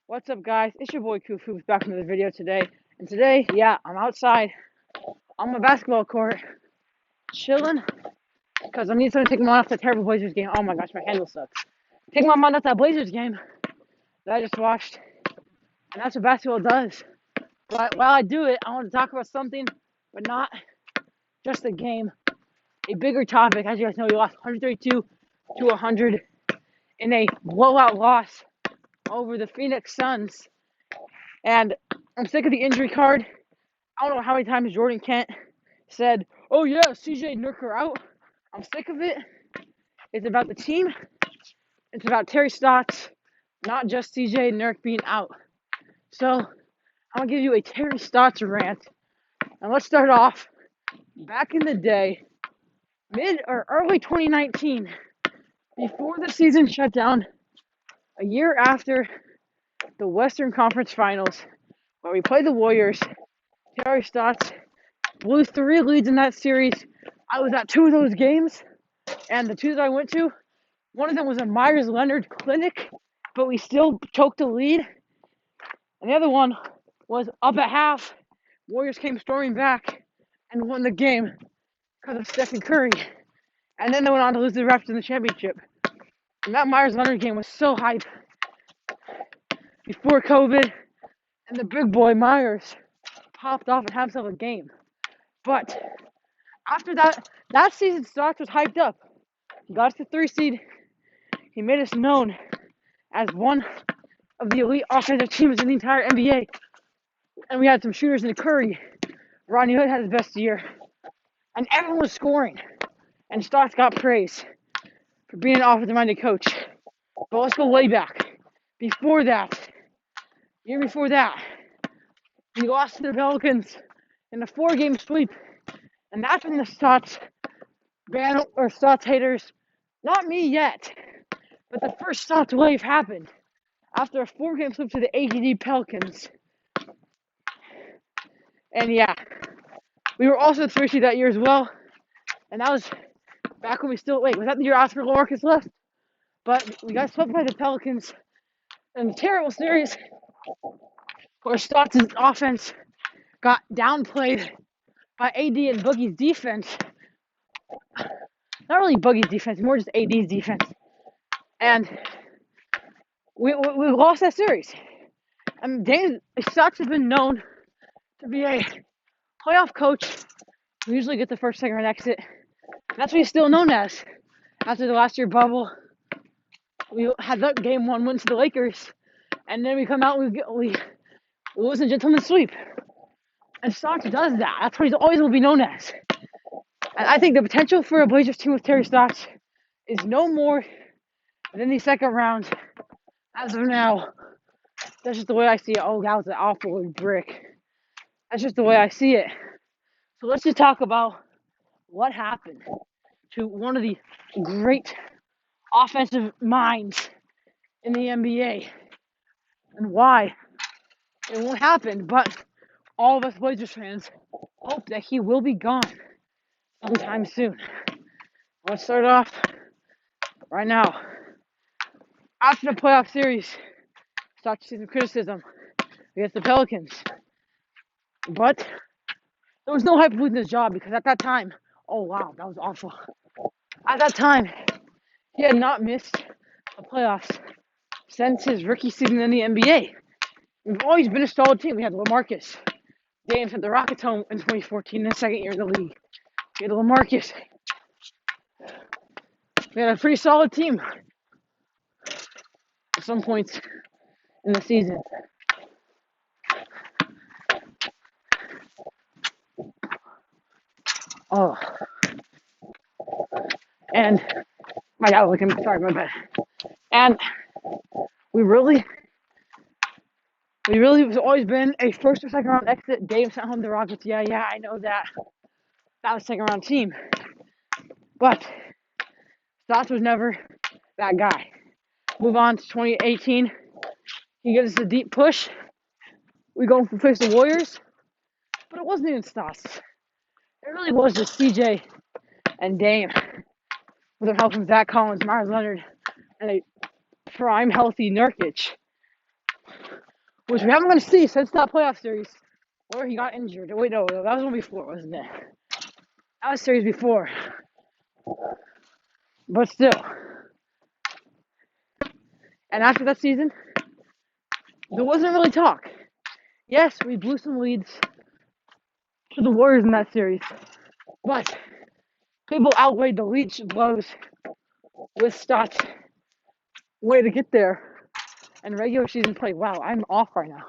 What's up, guys? It's your boy Kufu back with another video today. And today, I'm outside on my basketball court, chilling, because I need something to take my mind off that terrible Blazers game. Oh my gosh, my handle sucks. Take my mind off that Blazers game that I just watched, and that's what basketball does. But while I do it, I want to talk about something, but not just the game. A bigger topic. As you guys know, we lost 132 to 100 in a blowout loss over the Phoenix Suns. And I'm sick of the injury card. I don't know how many times Jordan Kent said, "Oh yeah, CJ Nurk are out." I'm sick of it. It's about the team. It's about Terry Stotts, not just CJ Nurk being out. So I'm gonna give you a Terry Stotts rant. And let's start off back in the day, mid or early 2019, before the season shut down, a year after the Western Conference Finals, where we played the Warriors. Terry Stotts blew 3 leads in that series. I was at 2 of those games, and the 2 that I went to, one of them was a Myers Leonard clinic, but we still choked a lead. And the other one was up at half. Warriors came storming back and won the game because of Stephen Curry. And then they went on to lose the Raptors in the championship. And that Myers Leonard game was so hype before COVID, and the big boy Myers popped off and had himself a game. But after that season, Stotts was hyped up. He got us the 3 seed. He made us known as one of the elite offensive teams in the entire NBA. And we had some shooters in the Curry. Rodney Hood had his best year. And everyone was scoring. And Stotts got praise for being an offensive-minded coach. But let's go way back. Before that, year before that, we lost to the Pelicans in a 4-game sweep. And that's when the Stotts Stotts haters, not me yet, but the first Stotts wave happened after a 4-game sweep to the AGD Pelicans. And we were also 3 seed that year as well. And that was back when was that the year Oscar LaMarcus left? But we got swept by the Pelicans in a terrible series where Stotts' offense got downplayed by AD and Boogie's defense. Not really Boogie's defense, more just AD's defense. And we lost that series. And Stotts has been known to be a playoff coach. We usually get the first, second round exit. That's what he's still known as. After the last year bubble, we had that game 1 win to the Lakers, and then we come out and we lose a gentleman's sweep. And Stotts does that. That's what he's always will be known as. And I think the potential for a Blazers team with Terry Stotts is no more than the second round as of now. That's just the way I see it. Oh, that was an awful brick. That's just the way I see it. So let's just talk about what happened to one of the great offensive minds in the NBA and why it won't happen. But all of us Blazers fans hope that he will be gone sometime soon. Let's start off right now. After the playoff series, start to see some criticism against the Pelicans. But there was no hype losing his job because at that time, oh wow, that was awful. At that time, he had not missed the playoffs since his rookie season in the NBA. We've always been a solid team. We had LaMarcus. Dame sent the Rockets home in 2014, the second year in the league. We had LaMarcus. We had a pretty solid team at some points in the season. Oh. And my God, look at me. Sorry, my bad. And we really have always been a first or second round exit. Dave sent home the Rockets. Yeah, I know that. That was a second round team. But Stotts was never that guy. Move on to 2018. He gives us a deep push. We go and face the Warriors. But it wasn't even Stotts. It really was just CJ and Dame with the help from Zach Collins, Myers Leonard, and a prime healthy Nurkic. which we haven't going to see since that playoff series where he got injured. Wait, no, that was one before, wasn't it? That was series before. But still. And after that season, there wasn't really talk. Yes, we blew some leads to the Warriors in that series, but people outweighed the lead blows with Stotts' way to get there. And regular season play, wow, I'm off right now.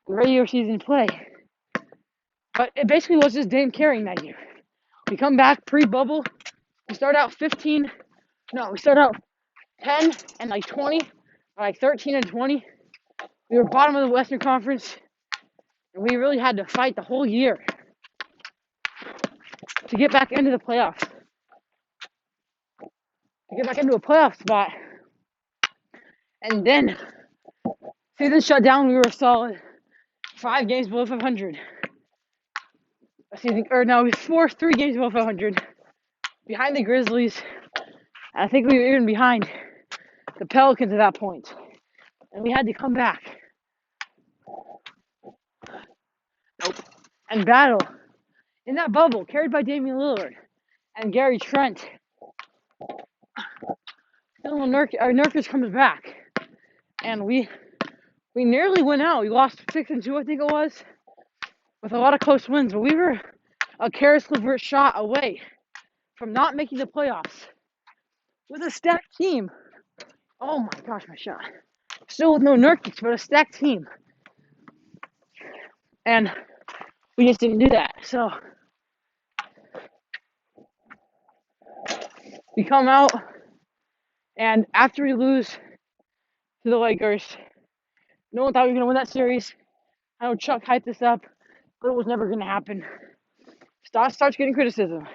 Regular season play. But it basically was just Dame carrying that year. We come back pre-bubble. We start out 10 and like 20, or like 13 and 20. We were bottom of the Western Conference, and we really had to fight the whole year to get back into the playoffs. To get back into a playoff spot. And then, season shut down, we were solid 5 games below 500. We were 3 games below 500. Behind the Grizzlies. I think we were even behind the Pelicans at that point. And we had to come back. And battle. In that bubble, carried by Damian Lillard and Gary Trent. Nurkic comes back. And we nearly went out. We lost 6-2, I think it was. With a lot of close wins. But we were a Karis LeVert shot away from not making the playoffs. With a stacked team. Oh my gosh, my shot. Still with no Nurkic, but a stacked team. And we just didn't do that. So we come out, and after we lose to the Lakers, no one thought we were going to win that series. I know Chuck hyped this up, but it was never going to happen. Stotts starts getting criticism,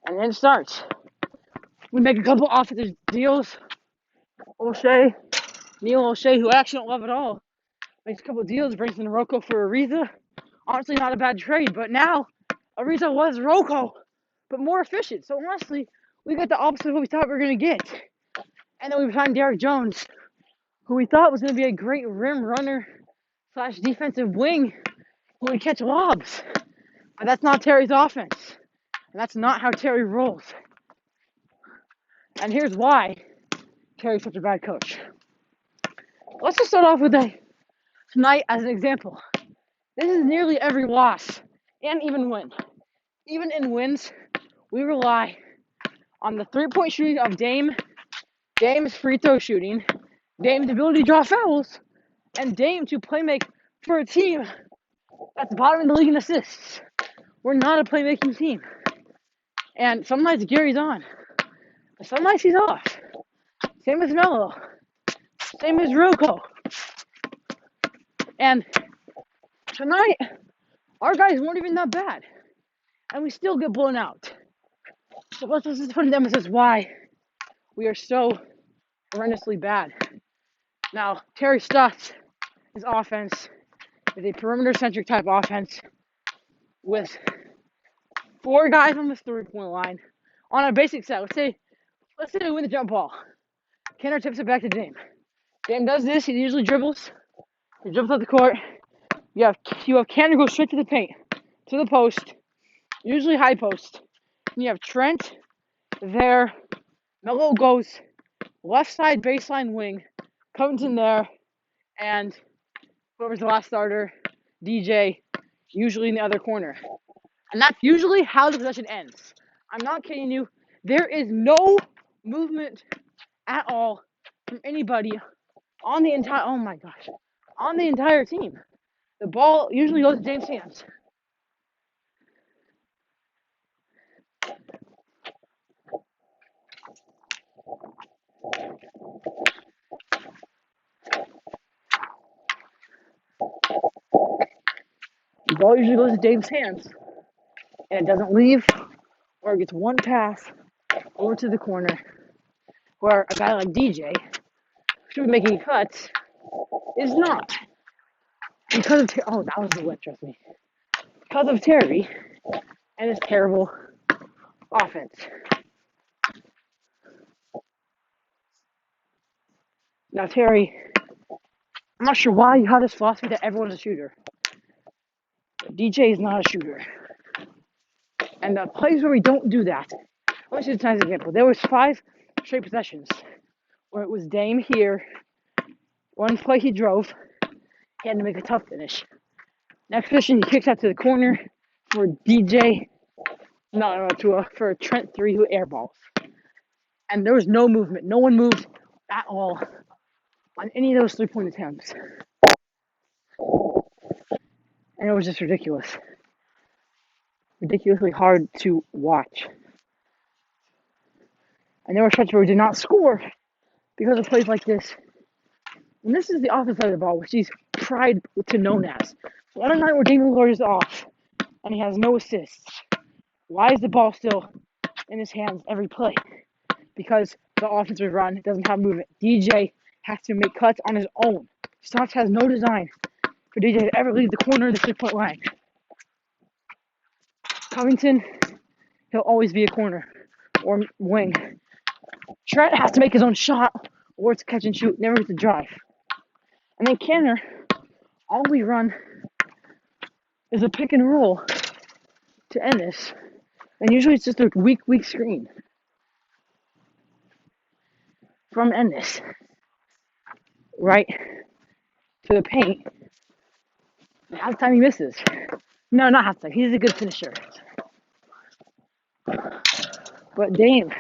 and then it starts. We make a couple offensive deals. Neil O'Shea, who I actually don't love at all, makes a couple deals, brings in Rocco for Ariza. Honestly, not a bad trade, but now Ariza was Rocco, but more efficient. So honestly, we got the opposite of what we thought we were going to get. And then we signed Derrick Jones, who we thought was going to be a great rim runner / defensive wing who would catch lobs. But that's not Terry's offense. And that's not how Terry rolls. And here's why Terry's such a bad coach. Let's just start off with tonight as an example. This is nearly every loss and even win. Even in wins, we rely on the three-point shooting of Dame's free throw shooting, Dame's ability to draw fouls, and Dame to playmake for a team that's bottom of the league in assists. We're not a playmaking team. And some nights Gary's on. Some nights he's off. Same as Melo. Same as Rocco. And tonight, our guys weren't even that bad. And we still get blown out. So let's just put an emphasis why we are so horrendously bad. Now, Terry Stotts' offense is a perimeter-centric type offense with 4 guys on the 3-point line on a basic set. Let's say we win the jump ball. Kenner tips it back to Dame. Dame does this. He usually dribbles. He jumps off the court. You have Kenner go straight to the paint, to the post, usually high post. And you have Trent there. Melo goes left side baseline wing. Covington there. And whoever's the last starter, DJ, usually in the other corner. And that's usually how the possession ends. I'm not kidding you. There is no movement at all from anybody on the entire team. The ball usually goes to Dame's hands. The ball usually goes to Dame's hands. And it doesn't leave, or it gets one pass over to the corner, where a guy like DJ, who should be making cuts, is not. Because of that was the wet, trust me. Because of Terry and his terrible offense. Now Terry I'm not sure why you have this philosophy that everyone's a shooter. DJ is not a shooter. And the plays where we don't do that, let me see the times example. There was 5 straight possessions where it was Dame here. One play he drove, he had to make a tough finish. Next possession, he kicks out to the corner for DJ. For Trent 3 who airballs. And there was no movement. No one moved at all on any of those 3-point attempts. And it was just ridiculous. Ridiculously hard to watch. And there were stretches where we did not score because of plays like this. And this is the offensive side of the ball, which he's tried to known as. So on a night where Damian Lillard is off and he has no assists, why is the ball still in his hands every play? Because the offensive run doesn't have movement. DJ has to make cuts on his own. Stotts has no design for DJ to ever leave the corner of the 3-point line. Covington, he'll always be a corner or wing. Trent has to make his own shot, or it's catch and shoot, never gets a drive. And then Canner, all we run is a pick and roll to end this. And usually it's just a weak screen from Ennis right to the paint. And half the time he misses. No, not half the time. He's a good finisher. But Dame,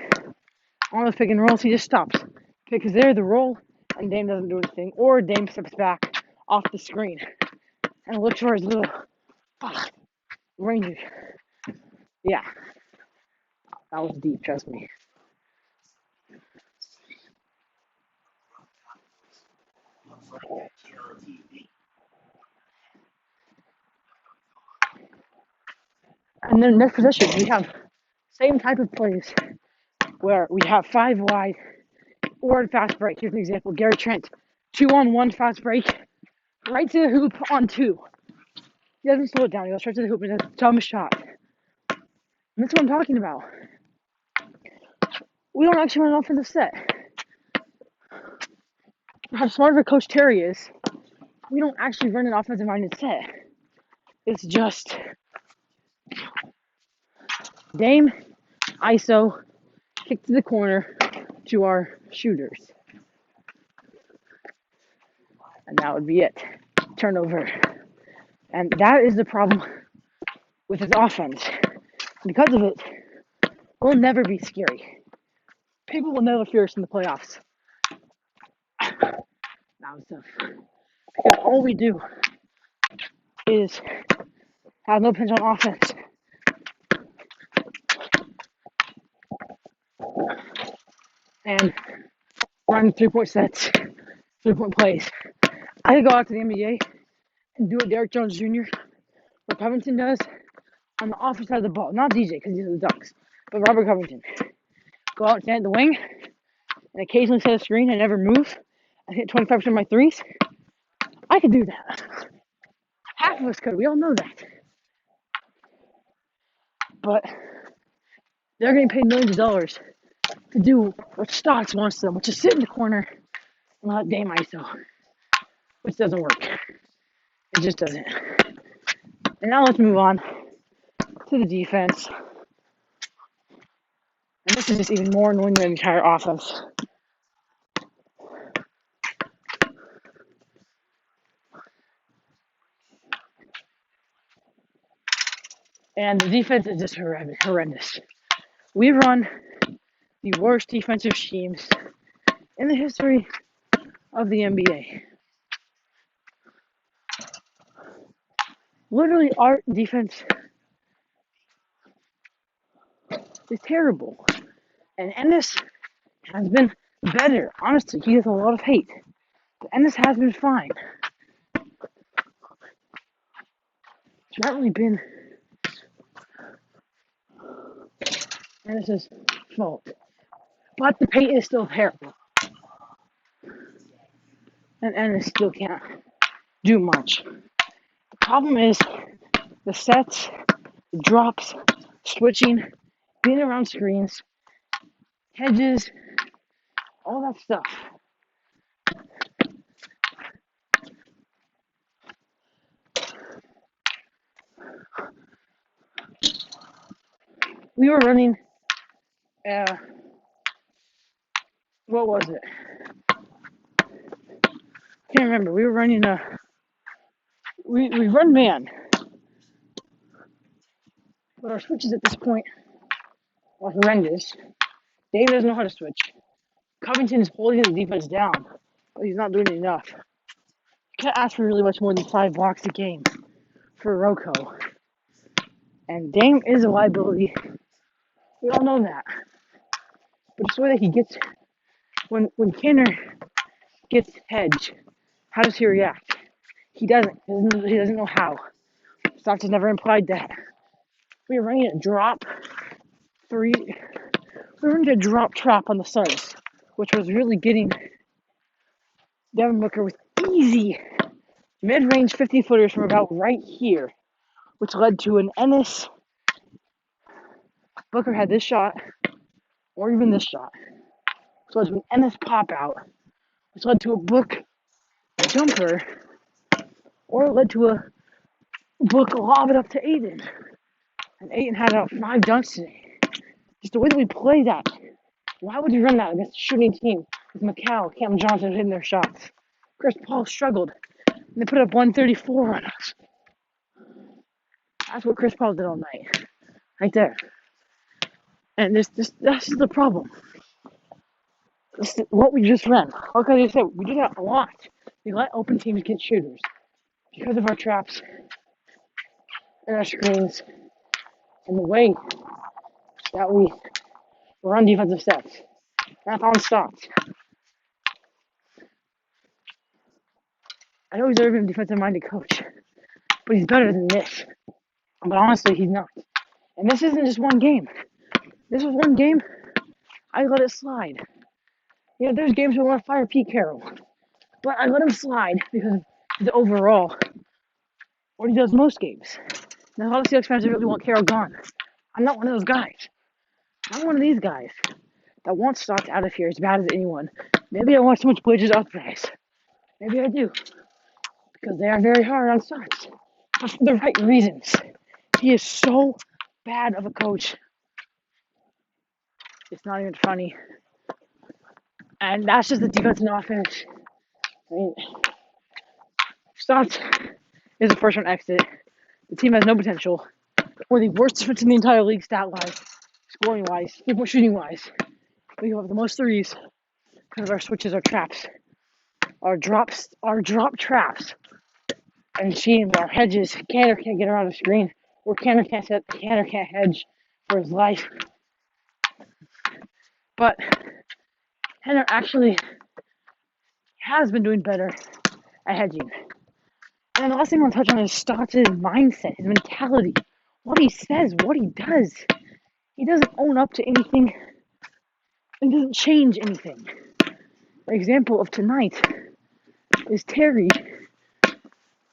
on the pick and rolls, he just stops. Because they're the roll, and Dame doesn't do anything. Or Dame steps back off the screen and looks for his little range. Yeah. That was deep, trust me. And then next possession, we have same type of plays where we have 5 wide or fast break. Here's an example. Gary Trent, 2-on-1 fast break, right to the hoop on 2. He doesn't slow it down. He goes straight to the hoop and does a dumb shot. And that's what I'm talking about. We don't actually run an offensive set. How smart of a coach Terry is, we don't actually run an offensive-minded set. It's just Dame, ISO, kick to the corner to our shooters. And that would be it. Turnover. And that is the problem with his offense. Because of it, we'll never be scary. People will never fear us in the playoffs. That was tough. Because all we do is have no pinch on offense. And run 3-point sets, 3-point plays. I could go out to the NBA and do what Derrick Jones Jr., what Covington does on the offensive side of the ball. Not DJ, because he's the Ducks, but Robert Covington. Go out and stand at the wing and occasionally set a screen and never move and hit 25% of my threes. I could do that. Half of us could. We all know that. But they're getting paid millions of dollars to do what Stotts wants them, which is sit in the corner and let Dame ISO, which doesn't work. It just doesn't. And now let's move on to the defense. And this is just even more annoying than the entire offense. And the defense is just horrendous. We run the worst defensive schemes in the history of the NBA. Literally, our defense is terrible. And Ennis has been better. Honestly, he has a lot of hate. But Ennis has been fine. It's not really been Ennis's fault. But the paint is still terrible. And Ennis still can't do much. The problem is the sets, the drops, switching, being around screens, hedges, all that stuff. we were running, what was it? Can't remember. We were running we run man, but our switches at this point are horrendous. Dave doesn't know how to switch. Covington is holding the defense down, but he's not doing enough. You can't ask for really much more than 5 blocks a game for Rocco. And Dame is a liability. We all know that. But it's the way that he gets, when Kanter gets hedge, how does he react? He doesn't. He doesn't know how. Stotts has never implied that. We were running a drop 3. We were running a drop trap on the Suns, which was really getting Devin Booker with easy mid-range 50-footers from about right here, which led to an Ennis. Booker had this shot, or even this shot, which led to an Ennis pop-out, which led to a Book jumper, or it led to a Book lob it up to Aiden. And Aiden had about 5 dunks today. Just the way that we play that. Why would you run that against a shooting team with McCall, Cam Johnson hitting their shots? Chris Paul struggled, and they put up 134 on us. That's what Chris Paul did all night, right there. And that's the problem. This is what we just ran. Like I said, we do that a lot. We let open teams get shooters because of our traps and our screens and the way that we run defensive sets. That's on Stotts. I know he's never been a defensive-minded coach, but he's better than this. But honestly, he's not. And this isn't just one game. This was one game. I let it slide. You know, there's games where I want to fire Pete Carroll, but I let him slide because of the overall what he does most games. Now, a lot of Seahawks fans really want Carroll gone. I'm not one of those guys. I'm one of these guys that wants Stotts out of here as bad as anyone. Maybe I want too much Bridges up guys. Maybe I do. Because they are very hard on Stotts. But for the right reasons. He is so bad of a coach. It's not even funny. And that's just the defense and offense. I mean, Stotts is a first round exit. The team has no potential. We're the worst defense in the entire league, stat-wise, scoring-wise, shooting-wise. We have the most threes because of our switches, our traps, our drop traps, and schemes, our hedges. Kanter can't get around the screen, or Kanter can't hedge for his life. But Kanter actually has been doing better at hedging. And the last thing I want to touch on is Stotts' mindset, his mentality, what he says, what he does. He doesn't own up to anything. He doesn't change anything. An example of tonight is Terry.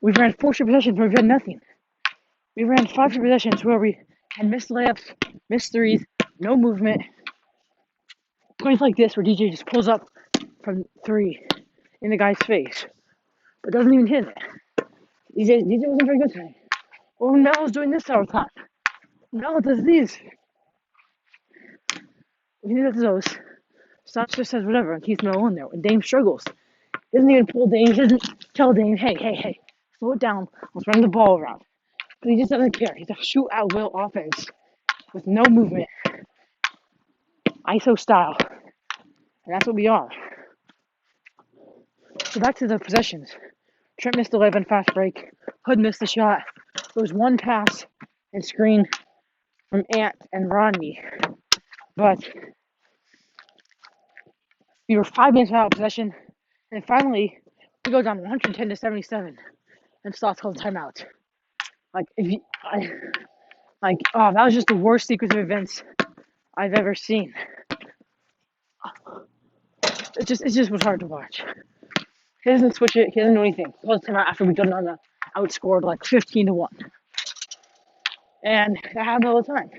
We ran 4 straight possessions where we had nothing. We ran 5 straight possessions where we had missed layups, missed threes, no movement. Points like this where DJ just pulls up from 3 in the guy's face, but doesn't even hit it. DJ wasn't very good tonight. Oh, Melo's doing this all the time. Melo does these. When he does those, Stotts just says whatever and keeps Melo in there. When Dame struggles, he doesn't even pull Dame. He doesn't tell Dame, hey, slow it down. Let's run the ball around. But he just doesn't care. He's a shoot at will offense with no movement. ISO style. And that's what we are. So back to the possessions. Trent missed the 11 fast break. Hood missed the shot. There was one pass and screen from Ant and Rodney. But we were 5 minutes out of possession. And finally, we go down 110-77. And Stotts called timeout. That was just the worst sequence of events I've ever seen. It just was hard to watch. He doesn't switch it. He doesn't do anything. He calls timeout after we got on the outscored like 15-1. And that happens all the time.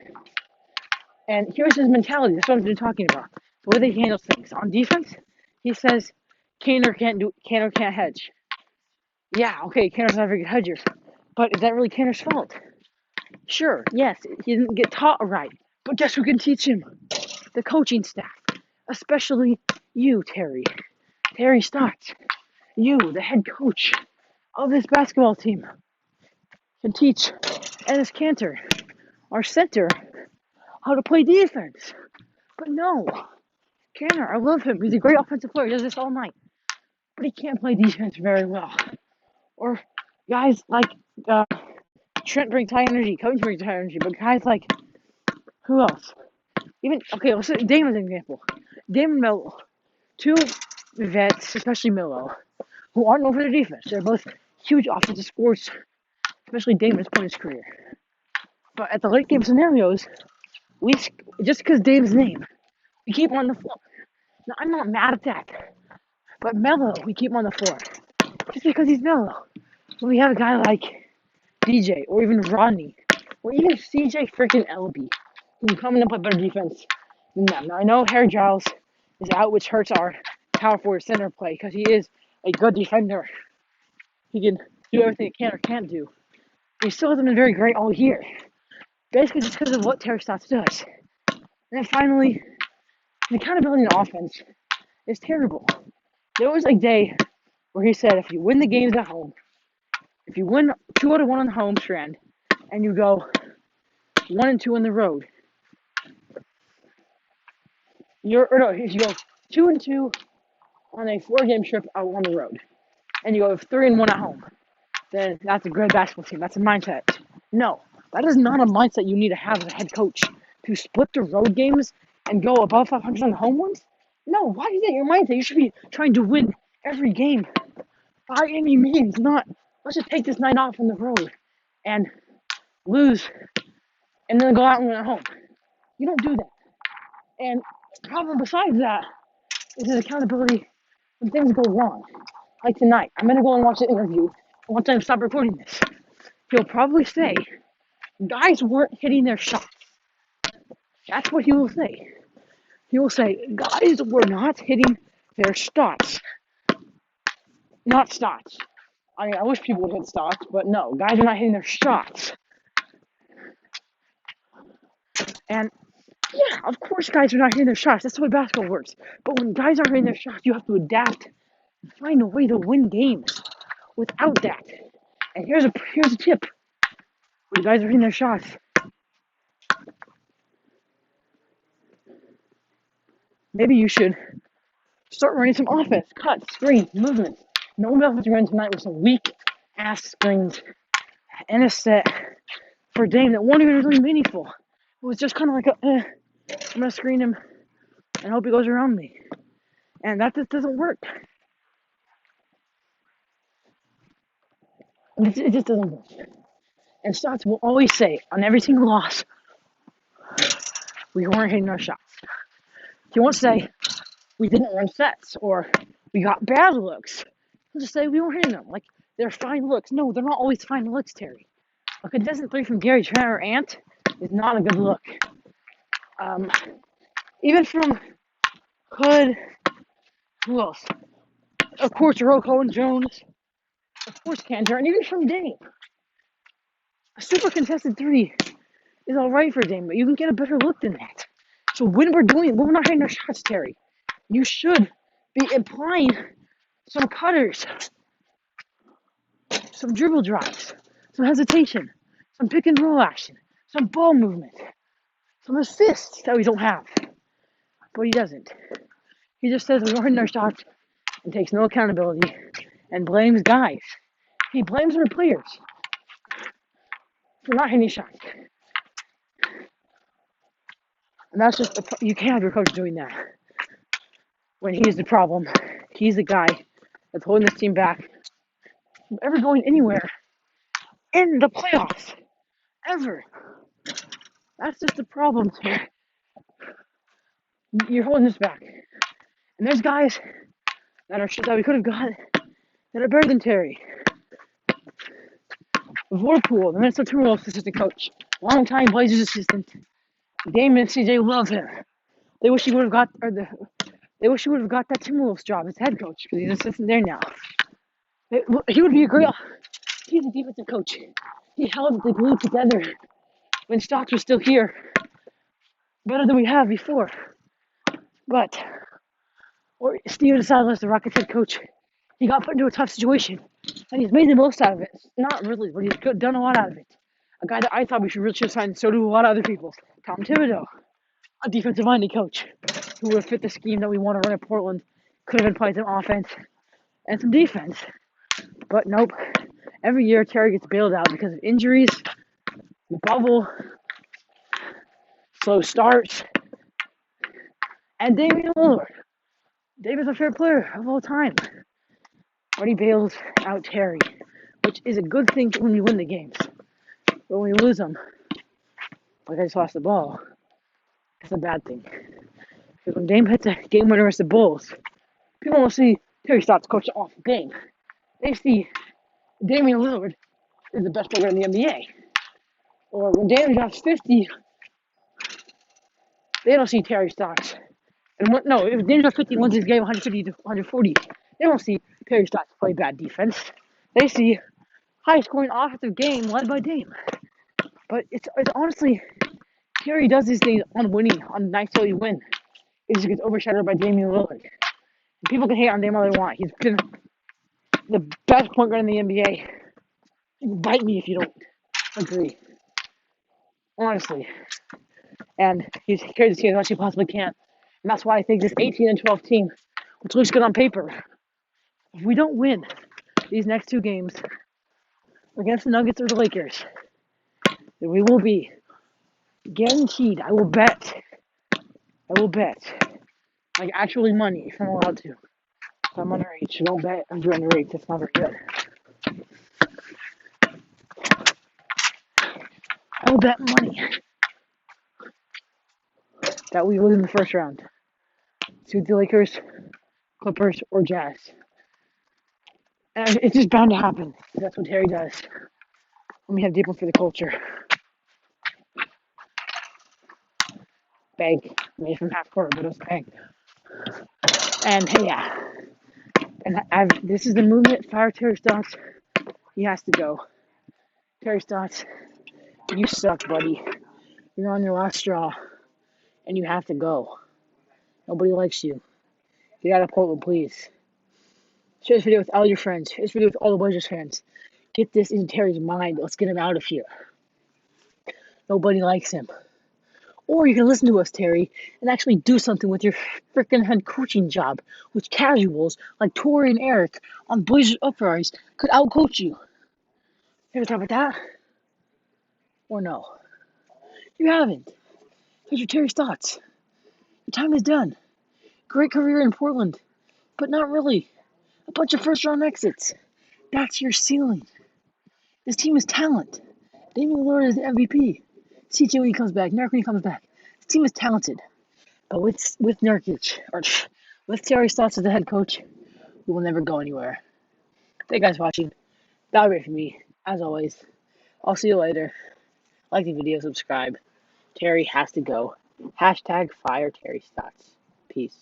And here's his mentality. That's what I've been talking about. The way that he handles things. On defense, he says Kanter can't hedge. Yeah, okay, Kanter's not a very good hedger. But is that really Kanter's fault? Sure, yes, he didn't get taught right. But guess who can teach him? The coaching staff, especially you, Terry. Terry Stotts. You, the head coach of this basketball team, can teach Ennis Cantor, our center, how to play defense. But no, Cantor, I love him. He's a great offensive player. He does this all night. But he can't play defense very well. Or guys like Trent brings high energy, Coach brings high energy, but guys like, who else? Even, okay, let's say Dame as an example. Dame and Melo, two vets, especially Melo, who aren't known for their defense. They're both huge offensive scorers, especially Dame at this point in his career. But at the late game scenarios, we just because Dame's name, we keep him on the floor. Now, I'm not mad at that. But Melo, we keep him on the floor. Just because he's Melo. When we have a guy like DJ, or even Rodney, or even CJ freaking LB, who can come in and play better defense than them. Now, I know Harry Giles is out, which hurts our power forward center play, because he is a good defender. He can do everything he can or can't do. But he still hasn't been very great all year. Basically, just because of what Terry Stotts does. And then finally, the accountability in offense is terrible. There was a day where he said, if you win the games at home, if you win 2 out of 1 on the home strand, and you go 1 and 2 on the road, if you go 2 and 2 on a 4-game trip out on the road, and you go 3 and 1 at home, then that's a great basketball team. That's a mindset. No, that is not a mindset you need to have as a head coach. To split the road games and go above 500 on the home ones? No, why is that your mindset? You should be trying to win every game by any means, not let's just take this night off on the road and lose and then go out and win at home. You don't do that. And the problem besides that is his accountability when things go wrong. Like tonight, I'm going to go and watch the interview. Once I stop recording this, he'll probably say, guys weren't hitting their shots. That's what he will say. He will say, guys were not hitting their shots. Not Stotts. I mean, I wish people would hit Stotts, but no, guys are not hitting their shots. And yeah, of course guys are not hitting their shots. That's the way basketball works. But when guys aren't hitting their shots, you have to adapt and find a way to win games without that. And here's a tip. When guys are hitting their shots, maybe you should start running some offense, cuts, screens, movements. No one else ran tonight with some weak ass screens and a set for Dame that weren't even really meaningful. It was just kind of like I'm gonna screen him and hope he goes around me, and that just doesn't work. It just doesn't work. And Stotts will always say on every single loss, we weren't hitting our shots. He won't say we didn't run sets or we got bad looks. He'll just say we weren't hitting them. Like, they're fine looks. No, they're not always fine looks, Terry. A contested 3 from Gary Trent or Ant is not a good look. Even from Hood, who else? Of course, Rocco and Jones. Of course, Cantor, and even from Dame. A super contested 3 is all right for Dame, but you can get a better look than that. So when we're not hitting our shots, Terry, you should be applying some cutters, some dribble drives, some hesitation, some pick and roll action, some ball movement, some assists that we don't have. But he doesn't. He just says we weren't hitting our shots and takes no accountability and blames guys. He blames our players for not hitting shots. And that's just, you can't have your coach doing that when he's the problem. He's the guy that's holding this team back from ever going anywhere in the playoffs. Ever. That's just the problem here. You're holding this back. And there's guys that we could have got that are better than Terry. Vorpool, the Minnesota Timberwolves assistant coach, longtime Blazers assistant. Dame and CJ love him. They wish he would have got that Timberwolves job as head coach because he's assistant there now. He would be a great. He's a defensive coach. He held the glue together when Stotts was still here better than we have before. But or Steven Silas, the Rockets head coach, he got put into a tough situation, and he's made the most out of it. Not really, but he's done a lot out of it. A guy that I thought we should really should sign, so do a lot of other people. Tom Thibodeau, a defensive-minded coach who would have fit the scheme that we want to run at Portland, could have been playing some offense and some defense. But nope. Every year Terry gets bailed out because of injuries, the bubble, slow starts, and Damian Lillard. Damian's my favorite player of all time. But he bails out Terry, which is a good thing when you win the games. But when you lose them, like I just lost the ball, it's a bad thing. Because when Dame hits a game winner against the Bulls, people don't see Terry Stotts coach an awful game. They see Damian Lillard is the best player in the NBA. Or when Dame drops 50, they don't see Terry Stotts. And if Dame drops 50 wins his game 150 to 140, they don't see Terry Stotts play bad defense. They see high scoring offensive game led by Dame. But it's honestly, Terry does these things on winning, on nights that you win. It just gets overshadowed by Damian Lillard. People can hate on Dame all they want. He's been the best point guard in the NBA. Bite me if you don't agree. Honestly. And he's carried this team as much as he possibly can. And that's why I think this 18-12 team, which looks good on paper, if we don't win these next two games against the Nuggets or the Lakers, then we will be guaranteed. I will bet, like actually money if I'm allowed to. If I'm underage, so don't bet under underage. That's not very good. I will bet money that we lose in the first round to the Lakers, Clippers, or Jazz. And it's just bound to happen. That's what Terry does. Let me have deep one for the culture. Bang. Made from half court, but it was bang. And hey, yeah. And this is the movement. Fire Terry Stotts. He has to go. Terry Stotts, you suck, buddy. You're on your last straw, and you have to go. Nobody likes you. Get out of Portland, please. Share this video with all your friends. Share this video with all the Blazers fans. Get this in Terry's mind. Let's get him out of here. Nobody likes him. Or you can listen to us, Terry, and actually do something with your freaking head coaching job, which casuals like Tori and Eric on Blazers Uprise could outcoach you. You ever thought about that? Or no? You haven't. Because you're Terry Stotts. Your time is done. Great career in Portland, but not really. A bunch of first-round exits. That's your ceiling. This team is talent. Damian Lillard is the MVP. CJ when he comes back, Nurkic when he comes back. This team is talented. But with Nurkic, or with Terry Stotts as the head coach, we will never go anywhere. Thank you guys for watching. That'll be it for me. As always, I'll see you later. Like the video, subscribe. Terry has to go. Hashtag fire Terry Stotts. Peace.